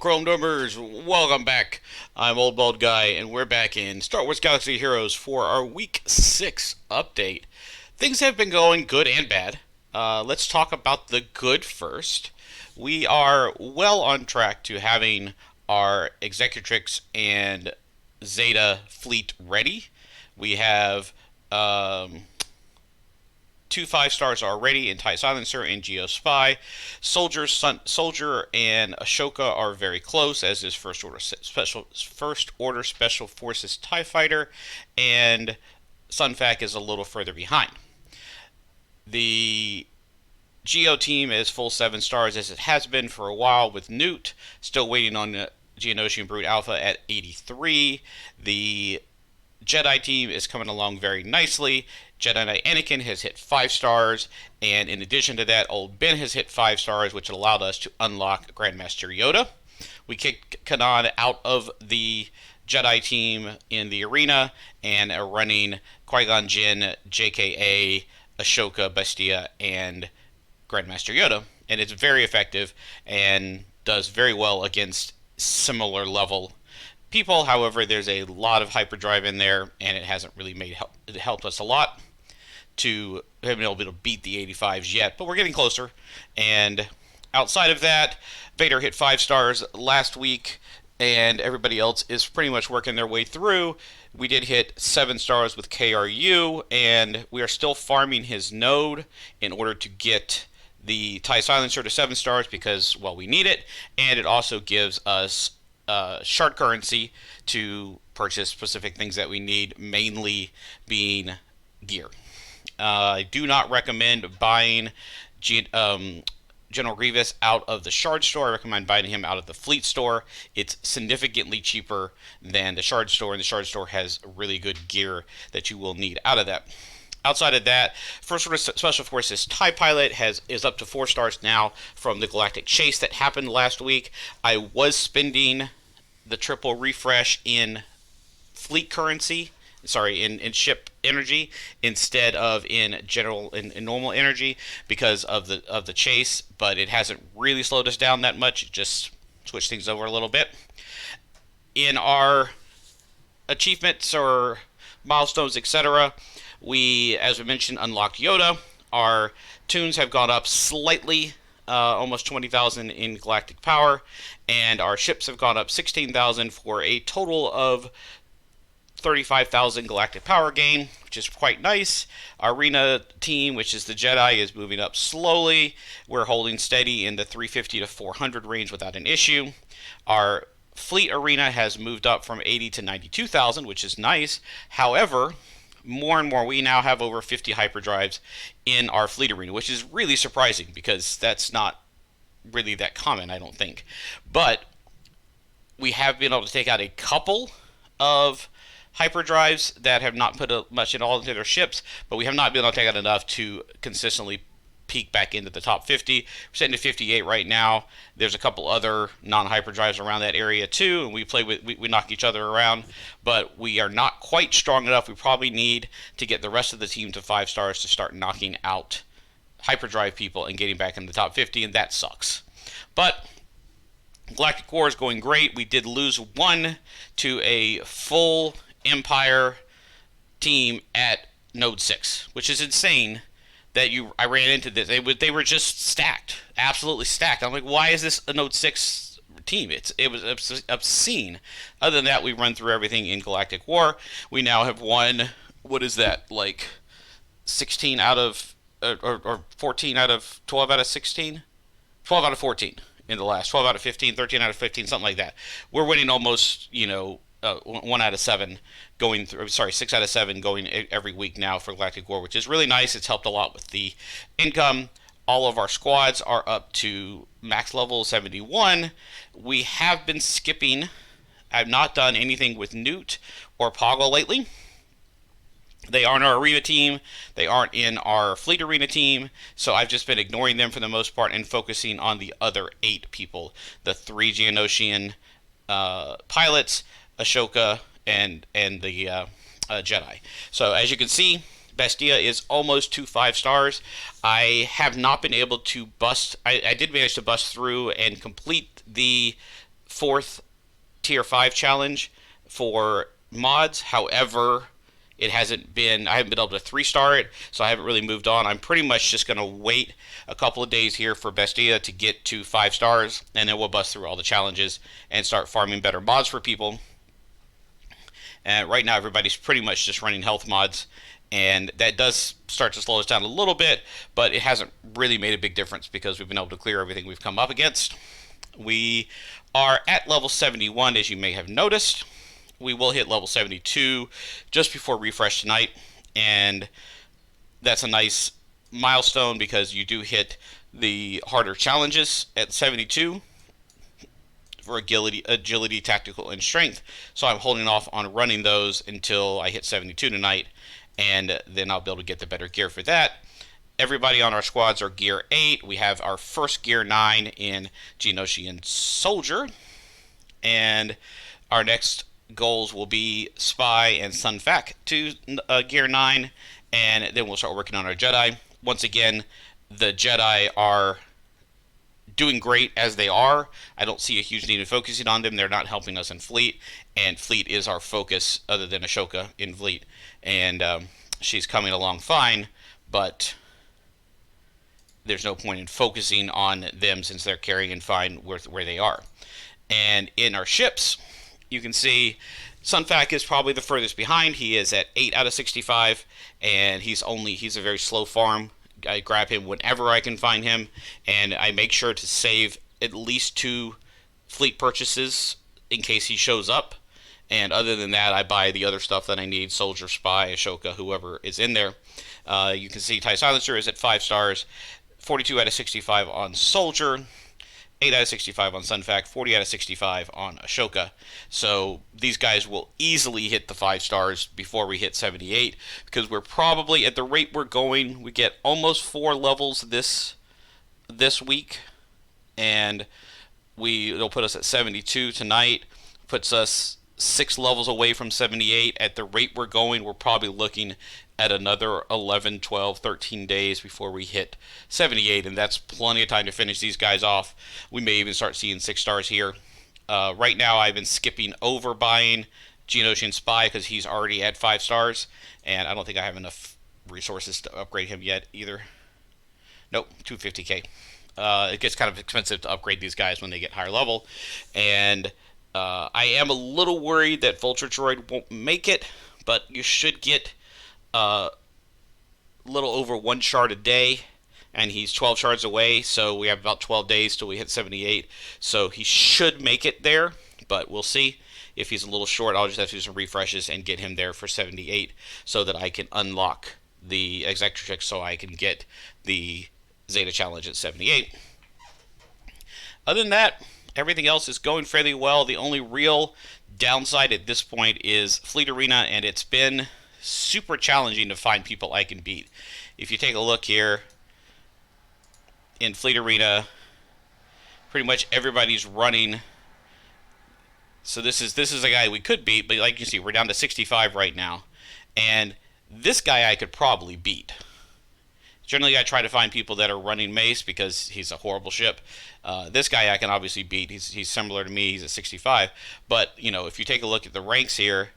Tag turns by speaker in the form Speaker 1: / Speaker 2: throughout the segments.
Speaker 1: Chrome Numbers, welcome back. I'm Old Bald Guy, and we're back in Star Wars Galaxy Heroes for our Week 6 update. Things have been going good and bad. Let's talk about the good first. We are well on track to having our Executrix and Zeta fleet ready. We have two 5-stars already in TIE Silencer and Geospy. Soldier and Ashoka are very close, as is First Order Special Forces TIE Fighter, and SunFac is a little further behind. The Geo team is full 7 stars, as it has been for a while, with Newt still waiting on the Geonosian Brute Alpha at 83. The Jedi team is coming along very nicely. Jedi Knight Anakin has hit 5 stars, and in addition to that, Old Ben has hit 5 stars, which allowed us to unlock Grandmaster Yoda. We kicked Kanan out of the Jedi team in the arena, and are running Qui-Gon Jinn, JKA, Ashoka, Bestia, and Grandmaster Yoda, and it's very effective and does very well against similar level people. However, there's a lot of hyperdrive in there, and it hasn't really helped us a lot to have been able to beat the 85s yet, but we're getting closer. And outside of that, Vader hit 5 stars last week, and everybody else is pretty much working their way through. We did hit 7 stars with KRU, and we are still farming his node in order to get the TIE Silencer to 7 stars because, well, we need it, and it also gives us shard currency to purchase specific things that we need, mainly being gear. I do not recommend buying General Grievous out of the Shard Store. I recommend buying him out of the Fleet Store. It's significantly cheaper than the Shard Store, and the Shard Store has really good gear that you will need out of that. Outside of that, First Order Special Forces TIE Pilot is up to 4 stars now from the Galactic Chase that happened last week. I was spending the triple refresh in fleet currency, in ship energy instead of in normal energy because of the chase, but it hasn't really slowed us down that much. It just switched things over a little bit. In our achievements or milestones, etc., we, as we mentioned, unlocked Yoda. Our tunes have gone up slightly, almost 20,000 in galactic power, and our ships have gone up 16,000 for a total of 35,000 galactic power gain, which is quite nice. Our arena team, which is the Jedi, is moving up slowly. We're holding steady in the 350 to 400 range without an issue. Our fleet arena has moved up from 80 to 92,000, which is nice. However, more and more, we now have over 50 hyperdrives in our fleet arena, which is really surprising because that's not really that common, I don't think. But we have been able to take out a couple of hyperdrives that have not put much at all into their ships, but we have not been able to take out enough to consistently peak back into the top 50. We're sitting at 58 right now. There's a couple other non-hyperdrives around that area too, and we knock each other around, but we are not quite strong enough. We probably need to get the rest of the team to 5 stars to start knocking out hyperdrive people and getting back in the top 50, and that sucks. But Galactic War is going great. We did lose 1 to a full Empire team at Node 6, which is insane that I ran into this. They were just stacked, absolutely stacked. I'm like, why is this a Node 6 team? It was obscene. Other than that, we run through everything in Galactic War. We now have won, what is that, like 16 out of, or 14 out of 12 out of 16? 12 out of 14 in the last, 12 out of 15, 13 out of 15, something like that. We're winning almost, 1 out of 7 going through, 6 out of 7 going every week now for Galactic War, which is really nice. It's helped a lot with the income. All of our squads are up to max level 71. We have been skipping. I've not done anything with Newt or Poggle lately. They aren't our arena team. They aren't in our fleet arena team. So I've just been ignoring them for the most part and focusing on the other 8 people. The 3 Geonosian pilots, Ashoka, and the Jedi. So as you can see, Bestia is almost to 5 stars. I have not been able to bust. I did manage to bust through and complete the 4th tier 5 challenge for mods. However, I haven't been able to 3-star it, so I haven't really moved on. I'm pretty much just going to wait a couple of days here for Bestia to get to 5 stars, and then we'll bust through all the challenges and start farming better mods for people. And right now everybody's pretty much just running health mods, and that does start to slow us down a little bit, but it hasn't really made a big difference because we've been able to clear everything we've come up against. We are at level 71, as you may have noticed. We will hit level 72 just before refresh tonight, and that's a nice milestone because you do hit the harder challenges at 72 for agility, tactical, and strength. So I'm holding off on running those until I hit 72 tonight, and then I'll be able to get the better gear for that. Everybody on our squads are gear 8. We have our first gear 9 in Geonosian Soldier, and our next goals will be Spy and SunFac to gear 9, and then we'll start working on our Jedi. Once again, the Jedi are doing great as they are. I don't see a huge need in focusing on them. They're not helping us in Fleet, and Fleet is our focus other than Ahsoka in Fleet, and she's coming along fine, but there's no point in focusing on them since they're carrying fine where they are. And in our ships, you can see SunFac is probably the furthest behind. He is at 8 out of 65, and he's a very slow farm. I grab him whenever I can find him, and I make sure to save at least 2 fleet purchases in case he shows up. And other than that, I buy the other stuff that I need: Soldier, Spy, Ahsoka, whoever is in there. You can see TIE Silencer is at 5 stars, 42 out of 65 on Soldier, 8 out of 65 on SunFac, 40 out of 65 on Ahsoka. So these guys will easily hit the 5 stars before we hit 78, because we're probably, at the rate we're going, we get almost 4 levels this week, and it'll put us at 72 tonight, puts us 6 levels away from 78. At the rate we're going, we're probably looking at another 11, 12, 13 days before we hit 78, and that's plenty of time to finish these guys off. We may even start seeing 6 stars here. Right now, I've been skipping over buying Geonosian Spy because he's already at 5 stars, and I don't think I have enough resources to upgrade him yet either. Nope, 250k. It gets kind of expensive to upgrade these guys when they get higher level, and I am a little worried that Vulture Droid won't make it, but you should get a little over 1 shard a day, and he's 12 shards away, so we have about 12 days till we hit 78, so he should make it there, but we'll see. If he's a little short, I'll just have to do some refreshes and get him there for 78 so that I can unlock the Executrix so I can get the Zeta challenge at 78. Other than that, everything else is going fairly well. The only real downside at this point is Fleet Arena, and it's been super challenging to find people I can beat. If you take a look here in Fleet Arena, pretty much everybody's running. So this is a guy we could beat, but like you see, we're down to 65 right now, and this guy I could probably beat. Generally, I try to find people that are running Mace because he's a horrible ship. This guy I can obviously beat. He's similar to me. He's at 65. But you know, if you take a look at the ranks here,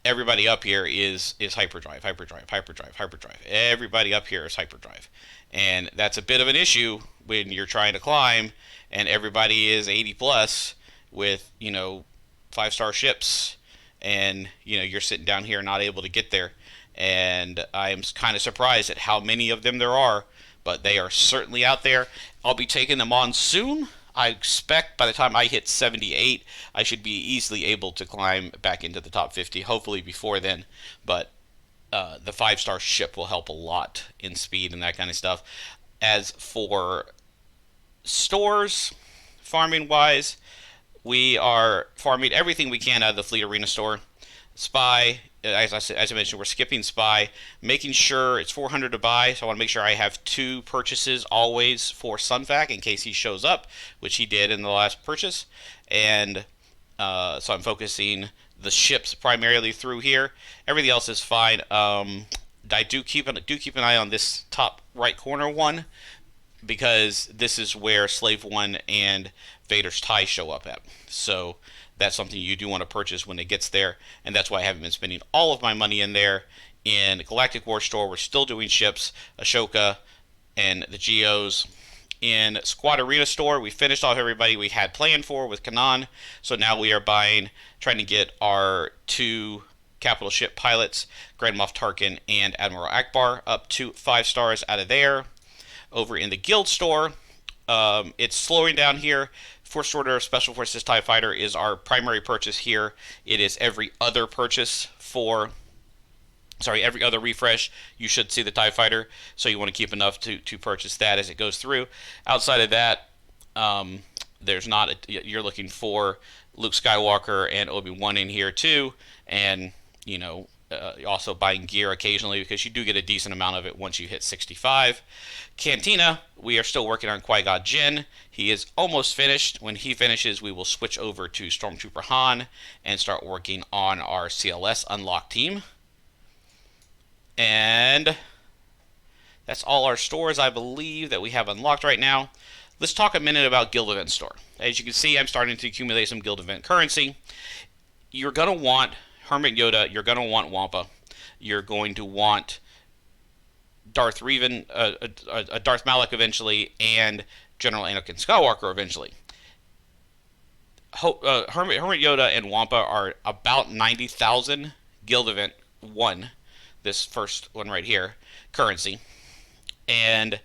Speaker 1: everybody up here is hyperdrive. Everybody up here is hyperdrive, and that's a bit of an issue when you're trying to climb, and everybody is 80 plus with 5-star ships, and you're sitting down here not able to get there. And I'm kind of surprised at how many of them there are, but they are certainly out there. I'll be taking them on soon. I expect by the time I hit 78, I should be easily able to climb back into the top 50, hopefully before then. But the 5-star ship will help a lot in speed and that kind of stuff. As for stores, farming-wise, we are farming everything we can out of the Fleet Arena store. Spy, as I mentioned, we're skipping Spy, making sure it's 400 to buy, so I want to make sure I have 2 purchases always for SunFac in case he shows up, which he did in the last purchase. And so I'm focusing the ships primarily through here. Everything else is fine. I do keep an eye on this top right corner one, because this is where Slave 1 and Vader's tie show up at. So that's something you do want to purchase when it gets there, and that's why I haven't been spending all of my money in there. In Galactic War Store, we're still doing ships, Ashoka, and the Geos. In Squad Arena Store, we finished off everybody we had planned for with Kanan, so now we are trying to get our 2 capital ship pilots, Grand Moff Tarkin and Admiral Akbar, up to 5 stars out of there. Over in the Guild Store, it's slowing down here. First Order Special Forces TIE Fighter is our primary purchase here. It is every other purchase every other refresh, you should see the TIE Fighter, so you want to keep enough to purchase that as it goes through. Outside of that, there's not you're looking for Luke Skywalker and Obi-Wan in here too, and also buying gear occasionally because you do get a decent amount of it once you hit 65. Cantina, we are still working on Qui-Gon Jinn. He is almost finished. When he finishes, we will switch over to Stormtrooper Han and start working on our CLS Unlocked team. And that's all our stores, I believe, that we have unlocked right now. Let's talk a minute about Guild Event Store. As you can see, I'm starting to accumulate some Guild Event currency. You're going to want Hermit Yoda, you're going to want Wampa, you're going to want Darth Revan, Darth Malak eventually, and General Anakin Skywalker eventually. Hermit Yoda and Wampa are about 90,000 Guild Event 1, this first one right here, currency, and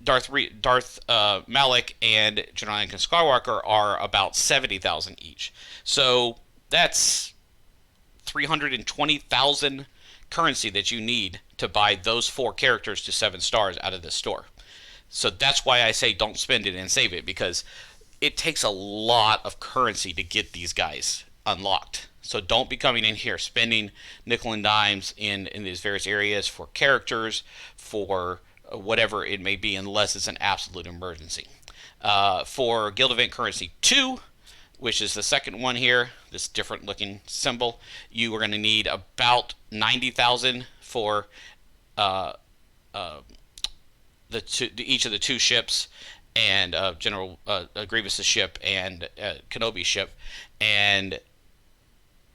Speaker 1: Darth Malak and General Anakin Skywalker are about 70,000 each. So that's 320,000 currency that you need to buy those 4 characters to 7 stars out of this store. So that's why I say don't spend it and save it, because it takes a lot of currency to get these guys unlocked. So don't be coming in here spending nickel and dimes in these various areas for characters, for whatever it may be, unless it's an absolute emergency. For Guild Event Currency 2, which is the second one here, this different looking symbol, you are going to need about 90,000 for each of the 2 ships, and General Grievous's ship and Kenobi's ship, and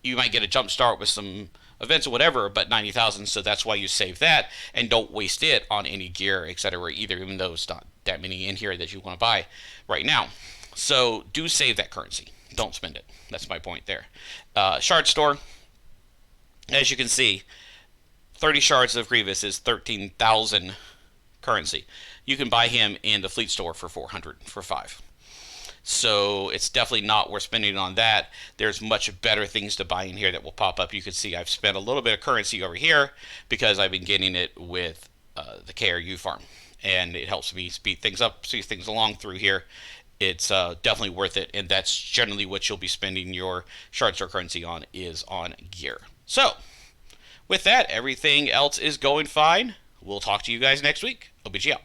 Speaker 1: you might get a jump start with some events or whatever, but 90,000, so that's why you save that and don't waste it on any gear, etc. either, even though it's not that many in here that you want to buy right now. So do save that currency. Don't spend it. That's my point there. Shard store, as you can see, 30 shards of Grievous is 13,000 currency. You can buy him in the fleet store for 400 for 5. So it's definitely not worth spending on that. There's much better things to buy in here that will pop up. You can see I've spent a little bit of currency over here because I've been getting it with the KRU farm, and it helps me speed things up, see things along through here. It's definitely worth it, and that's generally what you'll be spending your shard store currency on, is on gear. So with that, everything else is going fine. We'll talk to you guys next week. OBG out.